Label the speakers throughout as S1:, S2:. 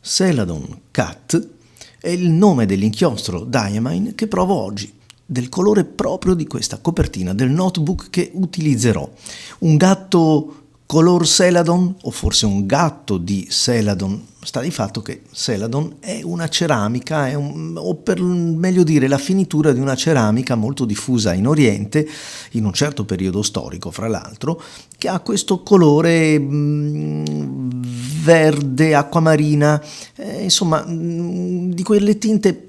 S1: Celadon Cat è il nome dell'inchiostro Diamine che provo oggi, del colore proprio di questa copertina del notebook che utilizzerò. Un gatto color Celadon, o forse un gatto di Celadon. Sta di fatto che Celadon è una ceramica, o per meglio dire la finitura di una ceramica molto diffusa in Oriente, in un certo periodo storico fra l'altro, che ha questo colore verde, acquamarina, insomma di quelle tinte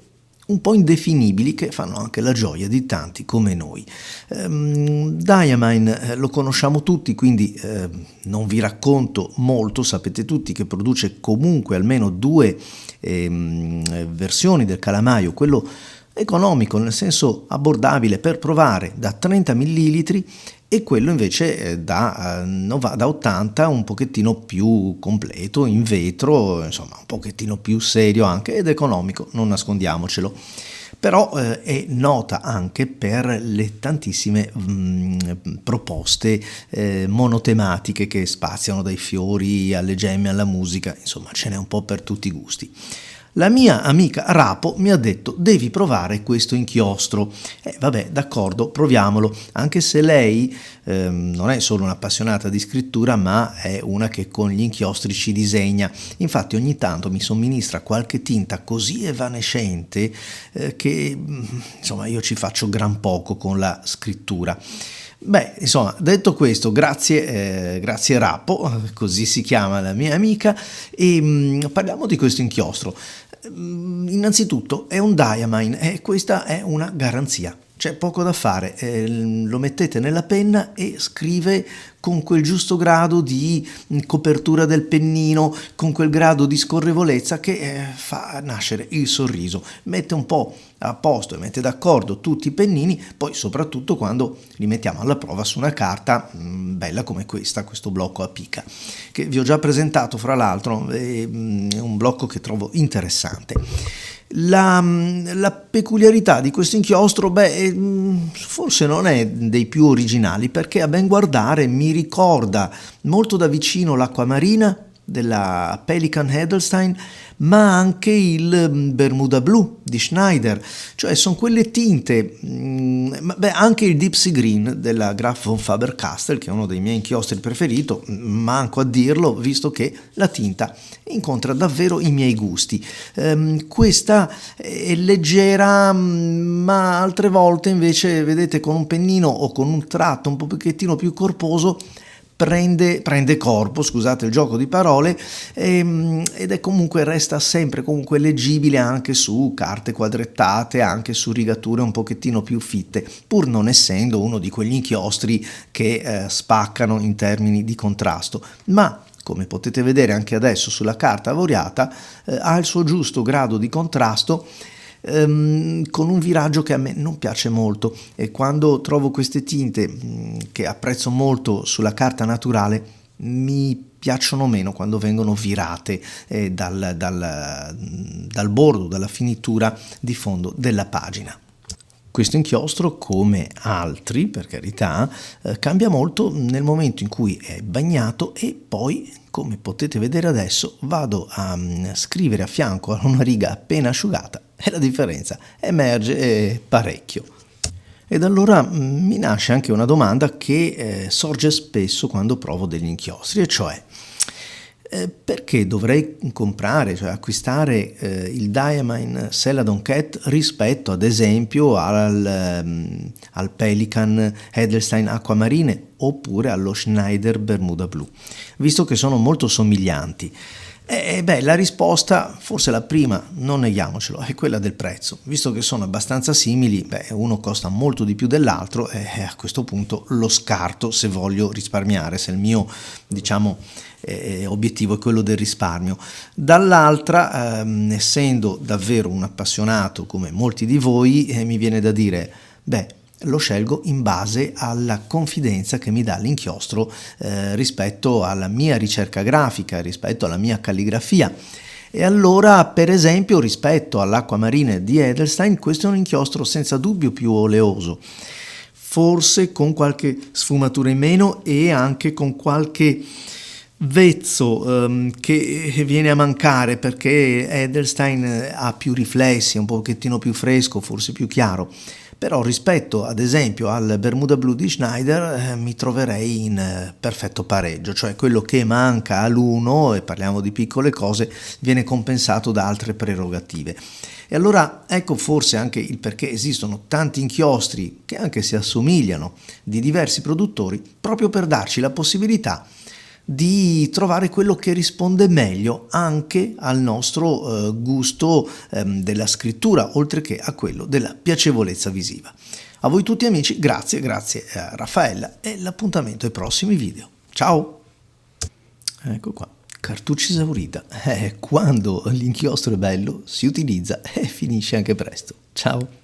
S1: un po' indefinibili che fanno anche la gioia di tanti come noi. Diamine lo conosciamo tutti, quindi non vi racconto molto, sapete tutti che produce comunque almeno due versioni del calamaio, quello economico nel senso abbordabile per provare da 30 ml e quello invece da 80, un pochettino più completo, in vetro, insomma un pochettino più serio anche ed economico, non nascondiamocelo. Però è nota anche per le tantissime proposte monotematiche che spaziano dai fiori alle gemme alla musica, insomma ce n'è un po' per tutti i gusti. La mia amica Rapo mi ha detto devi provare questo inchiostro. Vabbè, d'accordo, proviamolo, anche se lei non è solo un'appassionata di scrittura, ma è una che con gli inchiostri ci disegna. Infatti ogni tanto mi somministra qualche tinta così evanescente che insomma io ci faccio gran poco con la scrittura. Beh, insomma, detto questo, grazie Rapo, così si chiama la mia amica, e parliamo di questo inchiostro. Innanzitutto è un Diamine e questa è una garanzia. C'è poco da fare, lo mettete nella penna e scrive con quel giusto grado di copertura del pennino, con quel grado di scorrevolezza che fa nascere il sorriso. Mette un po' a posto e mette d'accordo tutti i pennini, poi soprattutto quando li mettiamo alla prova su una carta bella come questa, questo blocco a pica, che vi ho già presentato fra l'altro, è un blocco che trovo interessante. La peculiarità di questo inchiostro, forse non è dei più originali, perché a ben guardare mi ricorda molto da vicino l'acquamarina della Pelikan Edelstein, ma anche il Bermuda Blu di Schneider, cioè sono quelle tinte, anche il Deep Sea Green della Graf von Faber-Castell, che è uno dei miei inchiostri preferiti, manco a dirlo, visto che la tinta incontra davvero i miei gusti. Questa è leggera, ma altre volte invece, vedete, con un pennino o con un tratto un pochettino più corposo, prende corpo, scusate il gioco di parole, ed è comunque, resta sempre comunque leggibile anche su carte quadrettate, anche su rigature un pochettino più fitte, pur non essendo uno di quegli inchiostri che spaccano in termini di contrasto, ma come potete vedere anche adesso sulla carta avoriata, ha il suo giusto grado di contrasto, con un viraggio che a me non piace molto, e quando trovo queste tinte che apprezzo molto sulla carta naturale mi piacciono meno quando vengono virate dal bordo, dalla finitura di fondo della pagina. Questo inchiostro, come altri per carità, cambia molto nel momento in cui è bagnato, e poi, come potete vedere adesso, vado a scrivere a fianco a una riga appena asciugata e la differenza emerge parecchio. Ed allora mi nasce anche una domanda che sorge spesso quando provo degli inchiostri, e cioè perché dovrei comprare, cioè acquistare il Diamine Celadon Cat rispetto ad esempio al Pelikan Edelstein Acquamarine oppure allo Schneider Bermuda Blu, visto che sono molto somiglianti? La risposta, forse la prima, non neghiamocelo, è quella del prezzo. Visto che sono abbastanza simili, uno costa molto di più dell'altro, e a questo punto lo scarto se voglio risparmiare, se il mio, obiettivo è quello del risparmio. Dall'altra, essendo davvero un appassionato come molti di voi, mi viene da dire, lo scelgo in base alla confidenza che mi dà l'inchiostro rispetto alla mia ricerca grafica, rispetto alla mia calligrafia. E allora, per esempio, rispetto all'Acquamarine di Edelstein, questo è un inchiostro senza dubbio più oleoso, forse con qualche sfumatura in meno e anche con qualche vezzo che viene a mancare perché Edelstein ha più riflessi, è un pochettino più fresco, forse più chiaro. Però rispetto ad esempio al Bermuda Blue di Schneider mi troverei in perfetto pareggio, cioè quello che manca all'uno, e parliamo di piccole cose, viene compensato da altre prerogative. E allora ecco forse anche il perché esistono tanti inchiostri che anche si assomigliano di diversi produttori, proprio per darci la possibilità di trovare quello che risponde meglio anche al nostro gusto della scrittura, oltre che a quello della piacevolezza visiva. A voi tutti amici, grazie a Raffaella e l'appuntamento ai prossimi video. Ciao! Ecco qua, cartuccia esaurita. Quando l'inchiostro è bello si utilizza e finisce anche presto. Ciao!